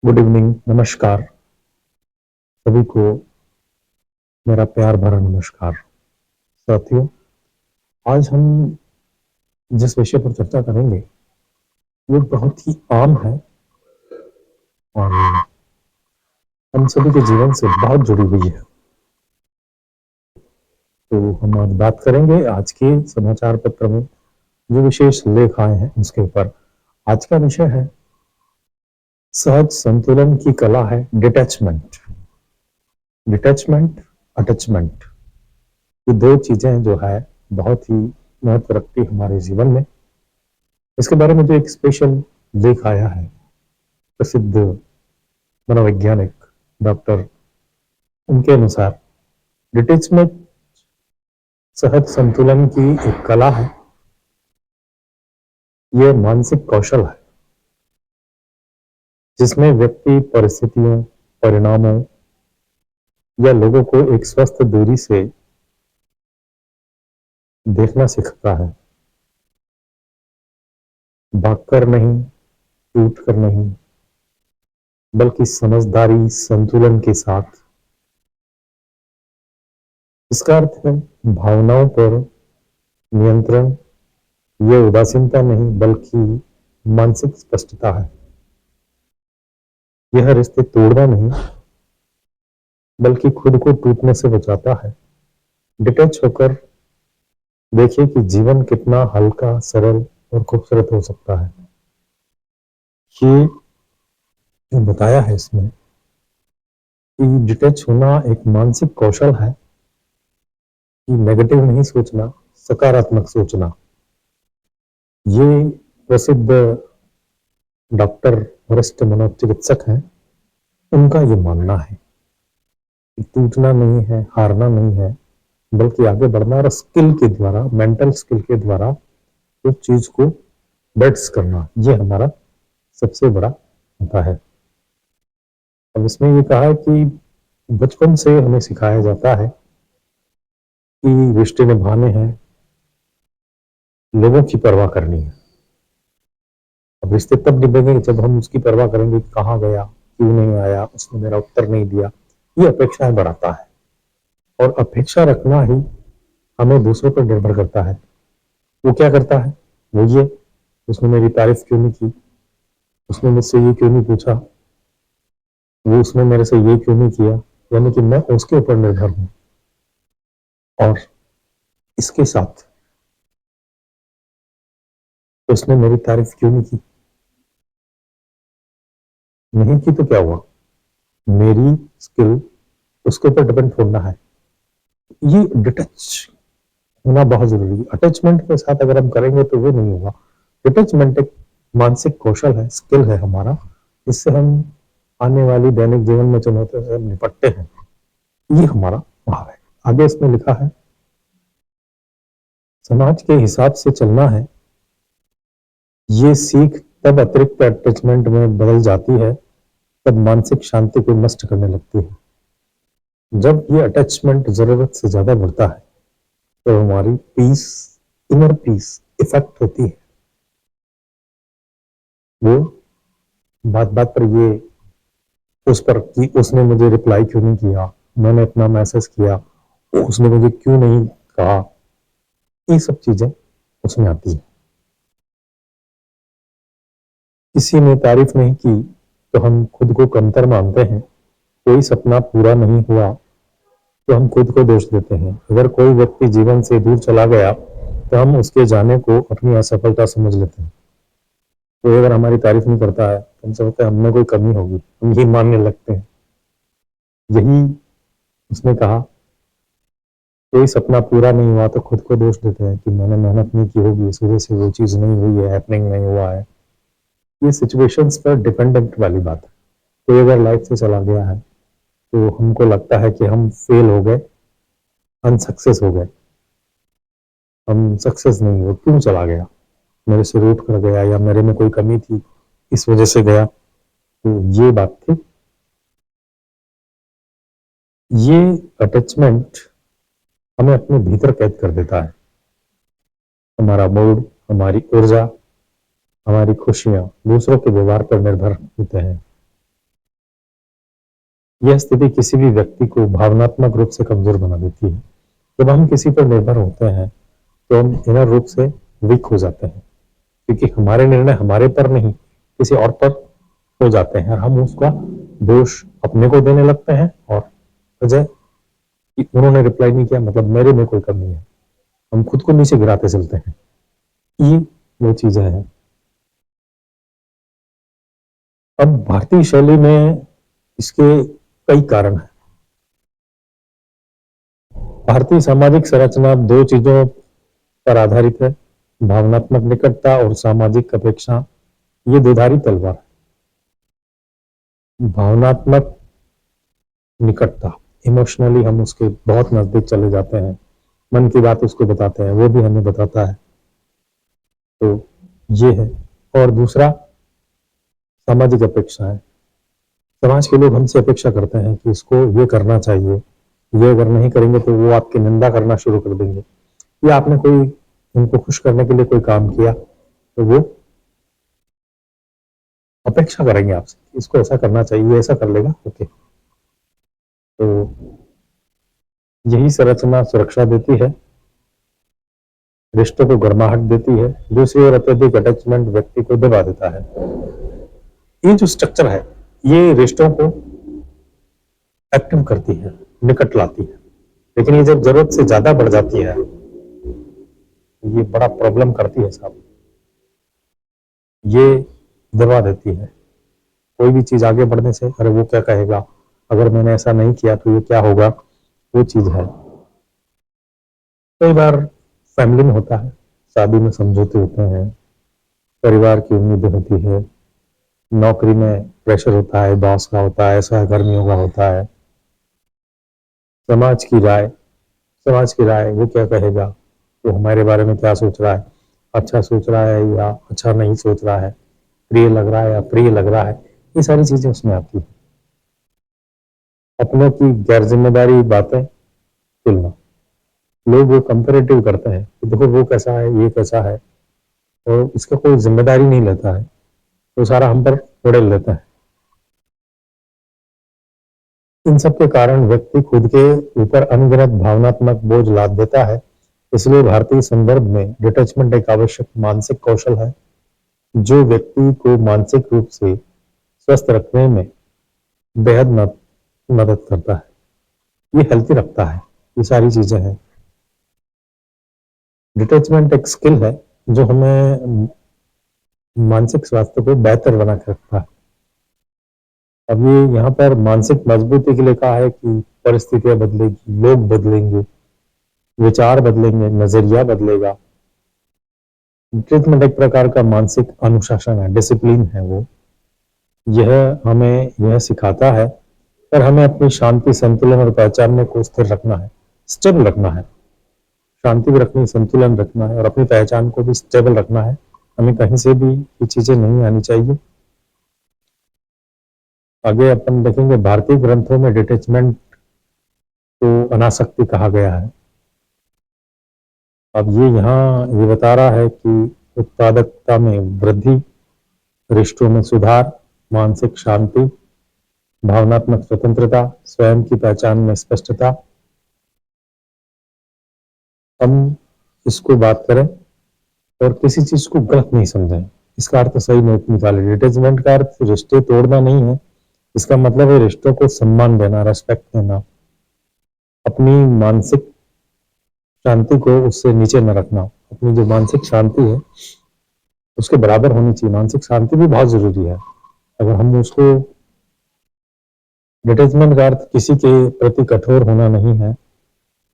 Good evening, नमस्कार सभी को। मेरा प्यार भरा नमस्कार। साथियों, आज हम जिस विषय पर चर्चा करेंगे वो बहुत ही आम है और हम सभी के जीवन से बहुत जुड़ी हुई है। तो हम आज बात करेंगे आज के समाचार पत्र में जो विशेष लेख आए हैं उसके ऊपर। आज का विषय है सहज संतुलन की कला है डिटैचमेंट। डिटैचमेंट, अटैचमेंट, ये दो चीजें जो है बहुत ही महत्व रखती है हमारे जीवन में। इसके बारे में जो एक स्पेशल लेख आया है प्रसिद्ध मनोवैज्ञानिक डॉक्टर, उनके अनुसार डिटैचमेंट सहज संतुलन की एक कला है। यह मानसिक कौशल है जिसमें व्यक्ति परिस्थितियों, परिणामों या लोगों को एक स्वस्थ दूरी से देखना सीखता है, भागकर नहीं, टूट कर नहीं, बल्कि समझदारी संतुलन के साथ। इसका अर्थ है भावनाओं पर नियंत्रण। ये उदासीनता नहीं बल्कि मानसिक स्पष्टता है। यह रिश्ते तोड़ना नहीं बल्कि खुद को टूटने से बचाता है। डिटैच होकर देखिए कि जीवन कितना हल्का, सरल और खूबसूरत हो सकता है। ये जो बताया है इसमें कि डिटैच होना एक मानसिक कौशल है कि नेगेटिव नहीं सोचना, सकारात्मक सोचना। ये प्रसिद्ध डॉक्टर, वरिष्ठ मनोचिकित्सक हैं, उनका ये मानना है कि टूटना नहीं है, हारना नहीं है, बल्कि आगे बढ़ना और स्किल के द्वारा, मेंटल स्किल के द्वारा उस चीज को बेट्स करना, ये हमारा सबसे बड़ा होता है। अब इसमें ये कहा है कि बचपन से हमें सिखाया जाता है कि रिश्ते निभाने हैं, लोगों की परवाह करनी है। अब रिश्ते तब निभेंगे जब हम उसकी परवाह करेंगे कि कहाँ गया, क्यों नहीं आया, उसने मेरा उत्तर नहीं दिया। ये अपेक्षाएं बढ़ाता है और अपेक्षा रखना ही हमें दूसरों पर निर्भर करता है। वो क्या करता है, वो ये, उसने मेरी तारीफ क्यों नहीं की, उसने मुझसे ये क्यों नहीं पूछा, वो उसने मेरे से ये क्यों नहीं किया, यानी कि मैं उसके ऊपर निर्भर हूं। और इसके साथ उसने मेरी तारीफ क्यों नहीं की, नहीं की तो क्या हुआ, मेरी स्किल उसके ऊपर डिपेंड होना है। ये डिटच होना बहुत जरूरी है। अटैचमेंट के साथ अगर हम करेंगे तो वो नहीं होगा। डिटैचमेंट एक मानसिक कौशल है, स्किल है हमारा, जिससे हम आने वाली दैनिक जीवन में चुनौतियों से निपटते हैं। ये हमारा भाव है। आगे इसमें लिखा है समाज के हिसाब से चलना है। ये सीख तब अतिरिक्त अटैचमेंट में बदल जाती है तब मानसिक शांति को नष्ट करने लगती है। जब ये अटैचमेंट जरूरत से ज्यादा बढ़ता है तो हमारी पीस, इनर पीस इफेक्ट होती है। वो बात बात पर ये उस पर कि उसने मुझे रिप्लाई क्यों नहीं किया, मैंने इतना मैसेज किया, उसने मुझे क्यों नहीं कहा, ये सब चीजें उसमें आती है। किसी ने तारीफ नहीं की तो हम खुद को कमतर मानते हैं। कोई सपना पूरा नहीं हुआ तो हम खुद को दोष देते हैं। अगर कोई व्यक्ति जीवन से दूर चला गया तो हम उसके जाने को अपनी असफलता समझ लेते हैं। कोई अगर हमारी तारीफ नहीं करता है तो हम समझते हैं हमने कोई कमी होगी, हम यही मानने लगते हैं। यही उसने कहा, कोई सपना पूरा नहीं हुआ तो खुद को दोष देते हैं कि मैंने मेहनत नहीं की होगी, इस वजह से वो चीज नहीं हुई है, हैपनिंग नहीं हुआ है। ये सिचुएशंस पर डिपेंडेंट वाली बात है। कोई अगर लाइफ से चला गया है तो हमको लगता है कि हम फेल हो गए, अनसक्सेस हो गए। हम सक्सेस नहीं हुए, क्यों चला गया, मेरे से रूठ कर गया या मेरे में कोई कमी थी इस वजह से गया। तो ये बात थी। ये अटैचमेंट हमें अपने भीतर कैद कर देता है। हमारा मूड, हमारी ऊर्जा, हमारी खुशियां दूसरों के व्यवहार पर निर्भर होते हैं। यह स्थिति किसी भी व्यक्ति को भावनात्मक रूप से कमजोर बना देती है। जब हम किसी पर निर्भर होते हैं तो हम इनर रूप से वीक हो जाते हैं, क्योंकि हमारे निर्णय हमारे पर नहीं किसी और पर हो जाते हैं। हम उसका दोष अपने को देने लगते हैं और वजह कि उन्होंने रिप्लाई नहीं किया मतलब मेरे में कोई कमी है, हम खुद को नीचे गिराते चलते हैं। ये वो चीजें हैं। अब भारतीय शैली में इसके कई कारण हैं। भारतीय सामाजिक संरचना दो चीजों पर आधारित है, भावनात्मक निकटता और सामाजिक अपेक्षा। ये दुधारी तलवार है। भावनात्मक निकटता, इमोशनली हम उसके बहुत नजदीक चले जाते हैं, मन की बात उसको बताते हैं, वो भी हमें बताता है, तो ये है। और दूसरा सामाजिक अपेक्षा है। समाज के लोग हमसे अपेक्षा करते हैं कि इसको ये करना चाहिए, ये अगर नहीं करेंगे तो वो आपकी निंदा करना शुरू कर देंगे, या आपने कोई उनको खुश करने के लिए कोई काम किया तो वो अपेक्षा करेंगे आपसे कि इसको ऐसा करना चाहिए, ये ऐसा कर लेगा, ओके। तो यही संरचना सुरक्षा देती है, रिश्तों को गर्माहट देती है। दूसरी ओर अत्यधिक अटैचमेंट व्यक्ति को दबा देता है। ये जो स्ट्रक्चर है ये रिश्तों को एक्टिव करती है, निकट लाती है, लेकिन ये जब जरूरत से ज्यादा बढ़ जाती है ये बड़ा प्रॉब्लम करती है साहब। ये दबा देती है। कोई भी चीज आगे बढ़ने से अरे वो क्या कहेगा, अगर मैंने ऐसा नहीं किया तो ये क्या होगा, वो चीज है। कई बार फैमिली में होता है, शादी में समझौते होते हैं, परिवार की उम्मीदें होती है, नौकरी में प्रेशर होता है, बॉस का होता है, सहकर्मियों का होता है, समाज की राय, वो क्या कहेगा, वो हमारे बारे में क्या सोच रहा है, अच्छा सोच रहा है या अच्छा नहीं सोच रहा है, प्रिय लग रहा है या प्रिय लग रहा है, ये सारी चीजें उसमें आती है। अपनों की गैर जिम्मेदारी बातें, तुलना, लोग वो कंपेरेटिव करते हैं कि देखो वो कैसा है, ये कैसा है, और इसका कोई जिम्मेदारी नहीं लेता है, तो सारा हम पर उड़ेल देता है। इन सब के कारण व्यक्ति खुद के ऊपर अनगिनत भावनात्मक बोझ लाद देता है। इसलिए भारतीय संदर्भ में डिटैचमेंट एक आवश्यक मानसिक कौशल है जो व्यक्ति को मानसिक रूप से स्वस्थ रखने में बेहद मदद करता है। ये हेल्थी रखता है। ये सारी चीजें हैं। डिटैचमेंट एक स्किल है जो हमें मानसिक स्वास्थ्य को बेहतर बना के रखता है। अब ये यहाँ पर मानसिक मजबूती के लिए कहा है कि परिस्थितियां बदलेगी, लोग बदलेंगे, विचार बदलेंगे, नजरिया बदलेगा। ट्रीटमेंट एक प्रकार का मानसिक अनुशासन है, डिसिप्लिन है वो। यह हमें यह सिखाता है पर हमें अपनी शांति, संतुलन और पहचानने को स्थिर रखना है, स्टेबल रखना है। शांति भी रखनी, संतुलन रखना है और अपनी पहचान को भी स्टेबल रखना है। हमें कहीं से भी ये चीजें नहीं आनी चाहिए। आगे अपन देखेंगे भारतीय ग्रंथों में डिटैचमेंट को अनासक्ति कहा गया है। अब ये यहाँ ये बता रहा है कि उत्पादकता में वृद्धि, रिश्तों में सुधार, मानसिक शांति, भावनात्मक स्वतंत्रता, स्वयं की पहचान में स्पष्टता। हम इसको बात करें और किसी चीज को गलत नहीं समझें, इसका अर्थ सही निकाले। डिटैचमेंट का अर्थ रिश्ते तोड़ना नहीं है, इसका मतलब है रिश्तों को सम्मान देना, रेस्पेक्ट देना, अपनी मानसिक शांति को उससे नीचे न रखना। अपनी जो मानसिक शांति है उसके बराबर होनी चाहिए। मानसिक शांति भी बहुत जरूरी है। अगर हम उसको, डिटैचमेंट का अर्थ किसी के प्रति कठोर होना नहीं है,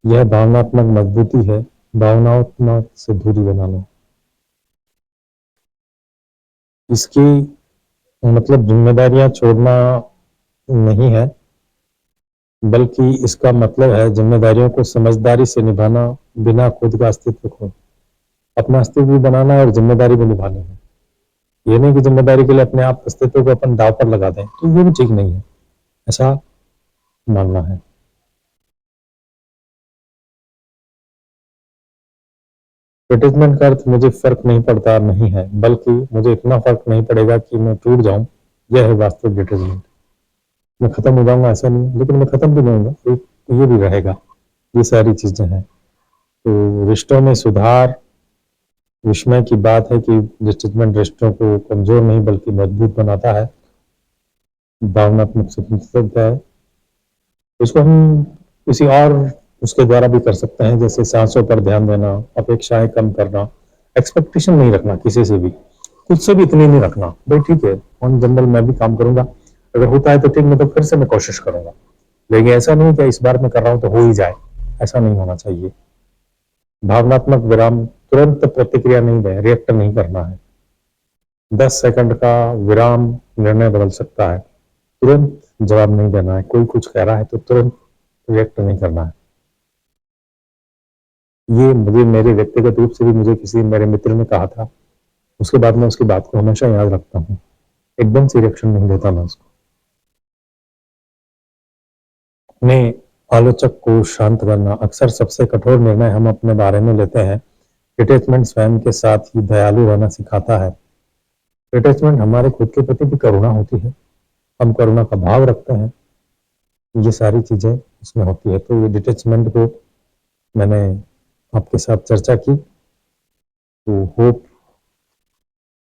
यह भावनात्मक मजबूती है, भावनात्मक से दूरी बनाना। इसकी मतलब जिम्मेदारियां छोड़ना नहीं है, बल्कि इसका मतलब है जिम्मेदारियों को समझदारी से निभाना बिना खुद का अस्तित्व खो। अपना अस्तित्व भी बनाना है और जिम्मेदारी भी निभानी है। ये नहीं कि जिम्मेदारी के लिए अपने आप अस्तित्व को अपन दांव पर लगा दें, तो ये भी ठीक नहीं है, ऐसा मानना है। डिटैचमेंट का अर्थ मुझे फर्क नहीं पड़ता नहीं है, बल्कि मुझे इतना फर्क नहीं पड़ेगा कि मैं टूट जाऊं, यह है वास्तविक डिटैचमेंट। मैं खत्म हो जाऊंगा ऐसा नहीं, लेकिन मैं खत्म भी नहीं होऊंगा, एक ये भी रहेगा। ये सारी चीजें हैं। तो रिश्तों में सुधार, विस्मय की बात है कि डिटैचमेंट रिश्तों को कमजोर नहीं बल्कि मजबूत बनाता है। भावनात्मक स्वतंत्रता है, इसको हम किसी और उसके द्वारा भी कर सकते हैं, जैसे सांसों पर ध्यान देना, अपेक्षाएं कम करना, एक्सपेक्टेशन नहीं रखना किसी से भी, खुद से भी इतनी नहीं रखना भाई ठीक है ऑन जनरल मैं भी काम करूंगा, अगर होता है तो ठीक, मैं तो फिर से मैं कोशिश करूंगा, लेकिन ऐसा नहीं कि इस बार मैं कर रहा हूं तो हो ही जाए, ऐसा नहीं होना चाहिए। भावनात्मक विराम, तुरंत प्रतिक्रिया नहीं दें, रिएक्ट नहीं करना है। 10 सेकंड का विराम निर्णय बदल सकता है। तुरंत जवाब नहीं देना है, कोई कुछ कह रहा है तो तुरंत रिएक्ट नहीं करना है। ये मुझे मेरे व्यक्तिगत रूप से भी मुझे किसी मेरे मित्र ने कहा था, उसके बाद मैं उसकी बात को हमेशा याद रखता हूँ, एकदम से रिएक्शन नहीं देता मैं उसको। अपने आलोचक को शांत करना, अक्सर सबसे कठोर निर्णय हम अपने बारे में लेते हैं। डिटैचमेंट स्वयं के साथ ही दयालु रहना सिखाता है। डिटैचमेंट हमारे खुद के प्रति भी करुणा होती है, हम करुणा का भाव रखते हैं, ये सारी चीजें इसमें होती है। तो ये डिटैचमेंट को मैंने आपके साथ चर्चा की, तो होप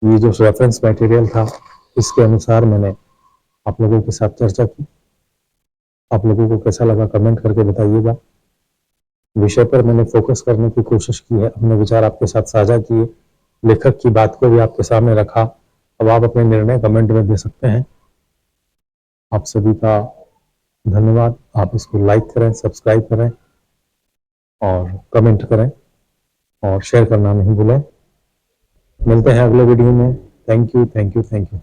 ये जो रेफरेंस मटेरियल था इसके अनुसार मैंने आप लोगों के साथ चर्चा की। आप लोगों को कैसा लगा कमेंट करके बताइएगा। विषय पर मैंने फोकस करने की कोशिश की है, अपने विचार आपके साथ साझा किए, लेखक की बात को भी आपके सामने रखा। अब आप अपने निर्णय कमेंट में दे सकते हैं। आप सभी का धन्यवाद। आप इसको लाइक करें, सब्सक्राइब करें और कमेंट करें और शेयर करना नहीं भूलें। मिलते हैं अगले वीडियो में। Thank you, thank you, thank you.